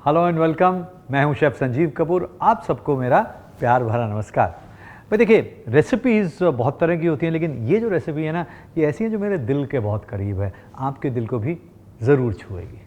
Hello and welcome. मैं हूं chef Sanjeev Kapoor. आप सबको मेरा प्यार भरा नमस्कार। भाई देखिए, रेसिपीज़ बहुत तरह की होती हैं, लेकिन ये जो रेसिपी है ना, ये ऐसी है जो मेरे दिल के बहुत करीब है। आपके दिल को भी ज़रूर छुएगी।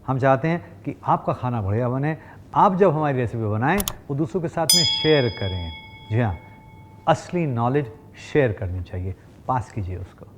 हम चाहते हैं कि आपका खाना बढ़िया बने। आप जब हमारी रेसिपी बनाएं वो दूसरों के साथ में शेयर करें। जी हाँ, असली नॉलेज शेयर करनी चाहिए। पास कीजिए उसको।